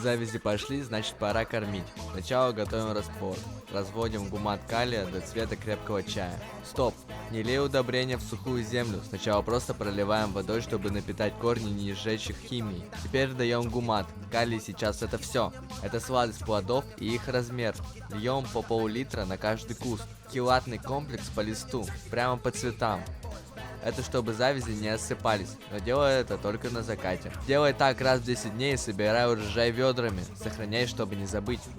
Завязи пошли, значит пора кормить. Сначала готовим раствор. Разводим гумат калия до цвета крепкого чая. Стоп! Не лей удобрения в сухую землю. Сначала просто проливаем водой, чтобы напитать корни, не сжечь их химией. Теперь даем гумат. Калий сейчас это все. Это сладость плодов и их размер. Льем по пол-литра на каждый куст. Килатный комплекс по листу. Прямо по цветам. Это чтобы завязи не осыпались, но делай это только на закате. Делай так раз в 10 дней и собирай урожай ведрами. Сохраняй, чтобы не забыть.